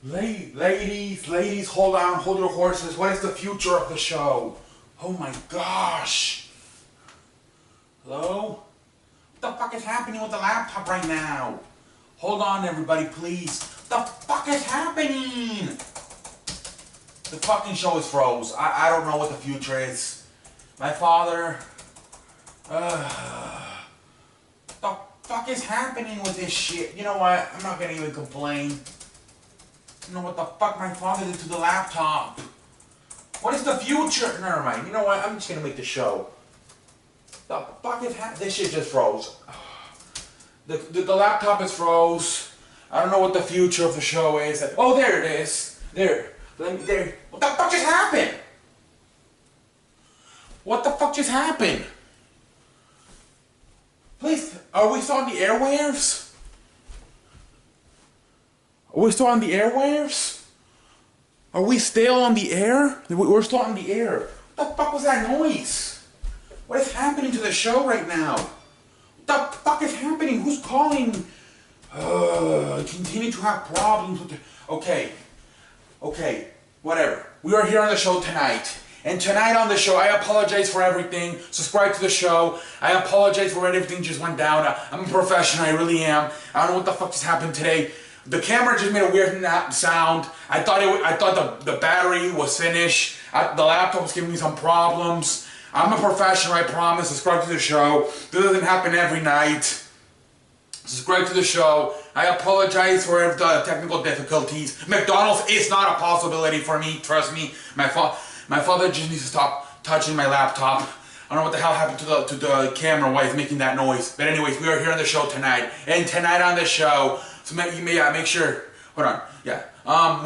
Ladies, hold on, hold your horses. What is the future of the show? Oh my gosh. Hello? What the fuck is happening with the laptop right now? Hold on, everybody, please. What the fuck is happening? The fucking show is froze. I don't know what the future is. My father... What the fuck is happening with this shit? You know what? I'm not gonna even complain. I don't know what the fuck my father did to the laptop. What is the future? Never mind. You know what? I'm just gonna make the show. The fuck is happening? This shit just froze. The laptop is froze. I don't know what the future of the show is. Oh, there it is. There. There. What the fuck just happened? What the fuck just happened? Please, are we still on the airwaves? Are we still on the airwaves? Are we still on the air? We're still on the air. What the fuck was that noise? What is happening to the show right now? What the fuck is happening? Who's calling? I continue to have problems with the... Okay, whatever. We are here on the show tonight. And tonight on the show, I apologize for everything. Subscribe to the show. I apologize for everything just went down. I'm a professional, I really am. I don't know what the fuck just happened today. The camera just made a weird sound. I thought the battery was finished. The laptop was giving me some problems. I'm a professional, I promise. Subscribe to the show. This doesn't happen every night. Subscribe to the show. I apologize for the technical difficulties. McDonald's is not a possibility for me. Trust me. My father just needs to stop touching my laptop. I don't know what the hell happened to the camera, why it's making that noise. But anyways, we are here on the show tonight. And tonight on the show, so make sure, hold on, yeah.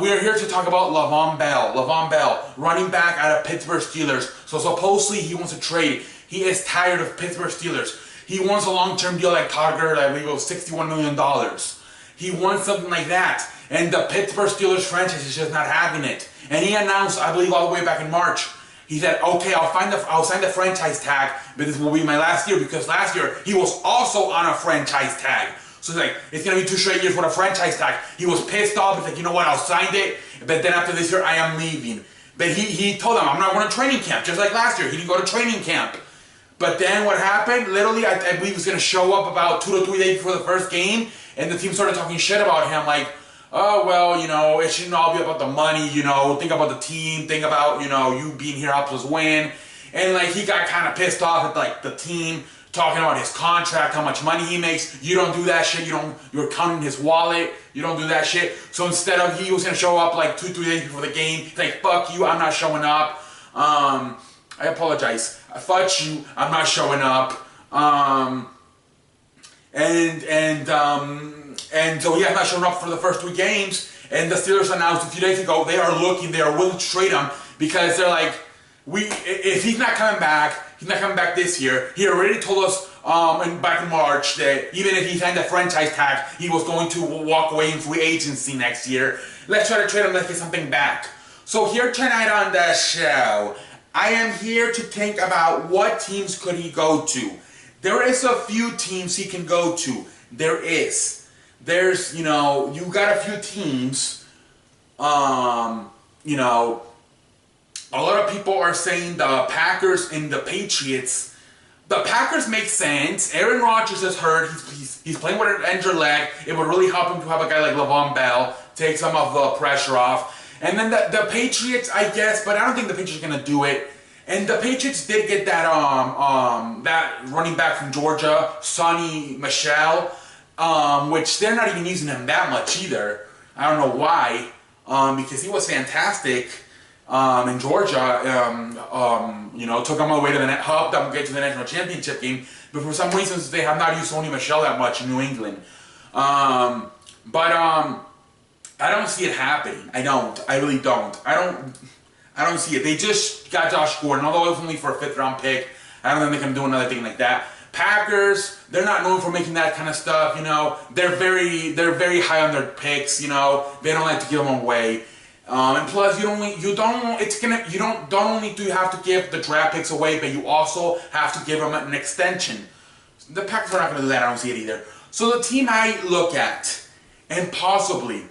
We're here to talk about Levon Bell, running back out of Pittsburgh Steelers. So supposedly he wants to trade. He is tired of Pittsburgh Steelers. He wants a long-term deal like Todd Gurley, I believe it was $61 million. He wants something like that. And the Pittsburgh Steelers franchise is just not having it. And he announced, I believe all the way back in March, he said, okay, I'll sign the franchise tag, but this will be my last year, because last year he was also on a franchise tag. So it's like, it's going to be 2 straight years with a franchise tag. He was pissed off. He's like, you know what, I'll sign it, but then after this year, I am leaving. But he told them, I'm not going to training camp, just like last year. He didn't go to training camp. But then what happened, literally, I believe he was going to show up about 2 to 3 days before the first game, and the team started talking shit about him, like, oh, well, you know, it shouldn't all be about the money, you know, think about the team, think about, you know, you being here helps us win. And, like, he got kind of pissed off at, like, the team, talking about his contract, how much money he makes. You don't do that shit. You're counting his wallet. You don't do that shit. So instead of he was gonna show up like 2-3 days before the game, he's like, fuck you, I'm not showing up. I apologize. Fuck you, I'm not showing up. And so yeah, I'm not showing up for the first 3 games. And the Steelers announced a few days ago they are willing to trade him, because they're like, if he's not coming back. He's not coming back this year. He already told us back in March that even if he signed a franchise tag, he was going to walk away in free agency next year. Let's try to trade him, let's get something back. So here tonight on the show, I am here to think about what teams could he go to. There is a few teams he can go to. There's, you know, you got a few teams, you know, a lot of people are saying the Packers and the Patriots. The Packers make sense. Aaron Rodgers is hurt. He's playing with an injured leg. It would really help him to have a guy like Levon Bell, take some of the pressure off. And then the Patriots, I guess, but I don't think the Patriots are going to do it. And the Patriots did get that that running back from Georgia, Sonny Michel, which they're not even using him that much either. I don't know why, because he was fantastic. In Georgia, you know, took them away to helped them get to the national championship game, but for some reasons they have not used Sonny Michel that much in New England. But I don't see it happening. I really don't. I don't see it. They just got Josh Gordon, although it was only for a 5th round pick. I don't think they can do another thing like that. Packers, they're not known for making that kind of stuff. You know, they're very high on their picks. You know, they don't like to give them away. And plus, you don't only do you have to give the draft picks away, but you also have to give them an extension. The Packers are not going to do that. I don't see it either. So the team I look at, and possibly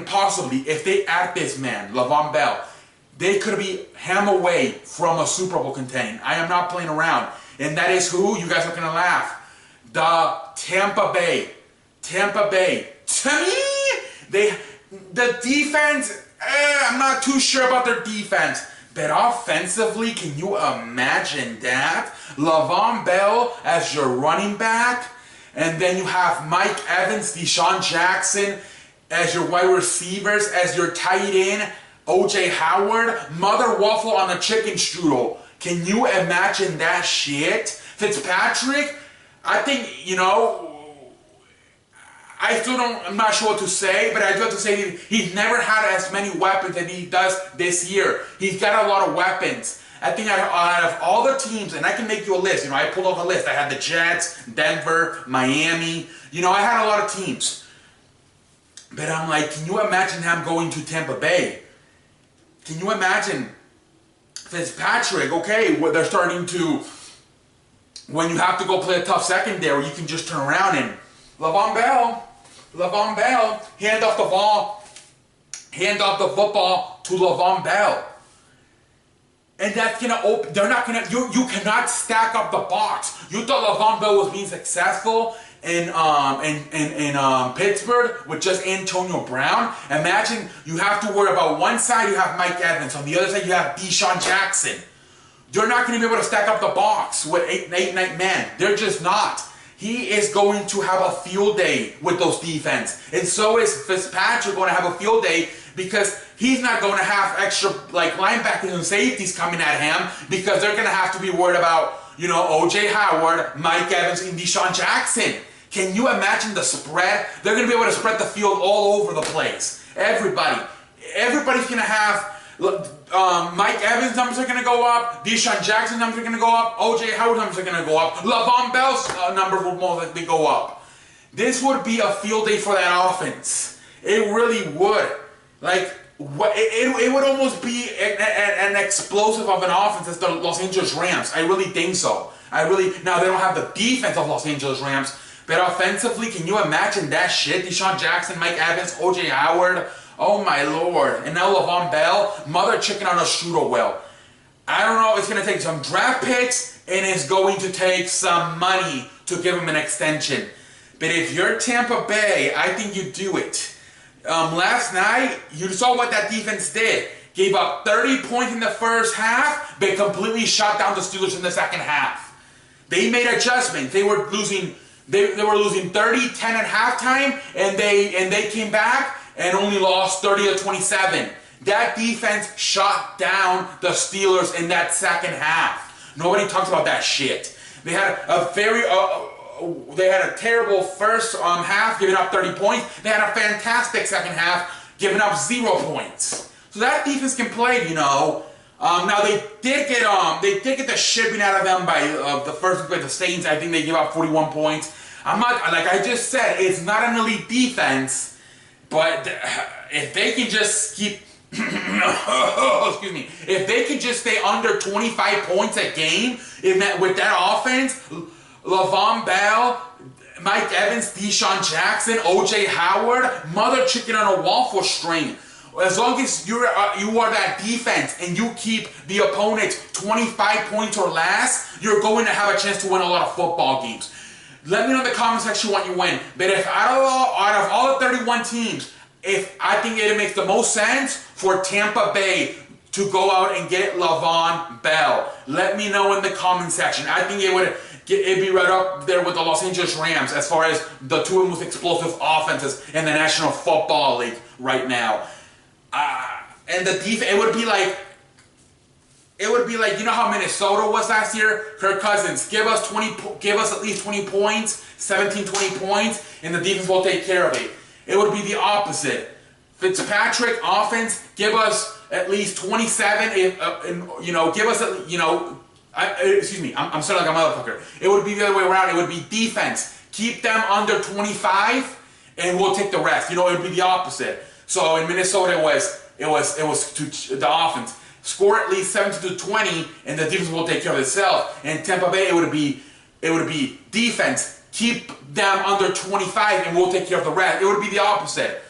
possibly, if they add this man, Levon Bell, they could be ham away from a Super Bowl contending. I am not playing around. And that is who? You guys are going to laugh. The Tampa Bay. Tampa Bay. To me, the defense, I'm not too sure about their defense. But offensively, can you imagine that? Levon Bell as your running back. And then you have Mike Evans, Deshaun Jackson as your wide receivers, as your tight end, O.J. Howard, Mother Waffle on a chicken strudel. Can you imagine that shit? Fitzpatrick, I think, you know, I still don't, I'm not sure what to say, but I do have to say he's never had as many weapons as he does this year. He's got a lot of weapons. I think out of all the teams, and I can make you a list, you know, I pulled off a list. I had the Jets, Denver, Miami, you know, I had a lot of teams. But I'm like, can you imagine him going to Tampa Bay? Can you imagine Fitzpatrick? Okay, they're starting to, when you have to go play a tough secondary, you can just turn around and Levon Bell, hand off the ball, hand off the football to Levon Bell. And that's gonna open, they're not gonna, you cannot stack up the box. You thought Levon Bell was being successful in Pittsburgh with just Antonio Brown. Imagine you have to worry about one side you have Mike Evans, on the other side you have Deshaun Jackson. You're not going to be able to stack up the box with eight men. They're just not. He is going to have a field day with those defense. And so is Fitzpatrick going to have a field day because he's not going to have extra like linebackers and safeties coming at him because they're going to have to be worried about, you know, O.J. Howard, Mike Evans, and Deshaun Jackson. Can you imagine the spread? They're going to be able to spread the field all over the place. Everybody's going to have, Mike Evans' numbers are going to go up, Deshaun Jackson's numbers are going to go up, O.J. Howard's numbers are going to go up, Levon Bell's numbers will most likely go up. This would be a field day for that offense. It really would. Like, it would almost be an explosive of an offense as the Los Angeles Rams. I really think so. Now they don't have the defense of Los Angeles Rams, but offensively, can you imagine that shit? Deshaun Jackson, Mike Evans, O.J. Howard, oh my lord. And now Levon Bell, mother chicken on a strudel well. I don't know, it's going to take some draft picks, and it's going to take some money to give him an extension. But if you're Tampa Bay, I think you do it. Last night, you saw what that defense did. Gave up 30 points in the first half, but completely shut down the Steelers in the second half. They made adjustments. They were losing 30-10 at halftime, and they came back and only lost 30-27. That defense shut down the Steelers in that second half. Nobody talks about that shit. They had a terrible first half, giving up 30 points. They had a fantastic second half, giving up 0 points. So that defense can play, you know. Now they did get the shipping out of them by the first week with the Saints. I think they gave up 41 points. I'm not, like I just said, it's not an elite defense, but if they can just keep, excuse me, if they can just stay under 25 points a game with that offense, Levon Bell, Mike Evans, Deshaun Jackson, O.J. Howard, mother chicken on a waffle string. As long as you are that defense and you keep the opponent 25 points or less, you're going to have a chance to win a lot of football games. Let me know in the comment section what you win. But if out of all the 31 teams, I think it makes the most sense for Tampa Bay to go out and get Levon Bell. Let me know in the comment section. I think it'd be right up there with the Los Angeles Rams as far as the two most explosive offenses in the National Football League right now. And the defense, it would be like, you know how Minnesota was last year? Kirk Cousins, give us at least 20 points, 17, 20 points, and the defense will take care of it. It would be the opposite. Fitzpatrick, offense, give us at least 27, give us, excuse me, I'm sorry like a motherfucker. It would be the other way around. It would be defense. Keep them under 25, and we'll take the rest. It would be the opposite. So in Minnesota, it was to the offense. Score at least 17-20, and the defense will take care of itself. In Tampa Bay, it would be defense. Keep them under 25, and we'll take care of the rest. It would be the opposite.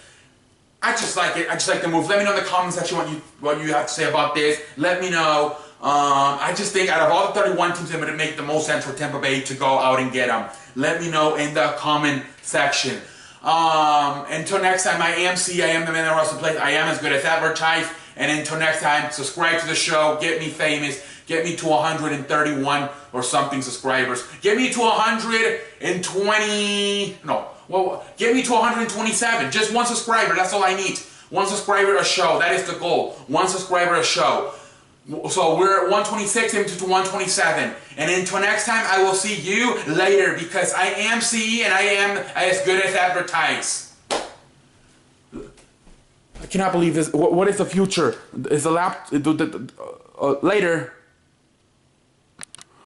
I just like it. I just like the move. Let me know in the comment section what you have to say about this. Let me know. I just think out of all the 31 teams, it would make the most sense for Tampa Bay to go out and get them. Let me know in the comment section. Until next time, I am C. I am the man that runs the place. I am as good as advertised. And until next time, subscribe to the show. Get me famous. Get me to 131 or something subscribers. Get me to 120. No. Well, get me to 127. Just one subscriber. That's all I need. One subscriber a show. That is the goal. One subscriber a show. So we're at 126 into 127. And until next time, I will see you later because I am CE and I am as good as advertised. I cannot believe this. What is the future? Is the later.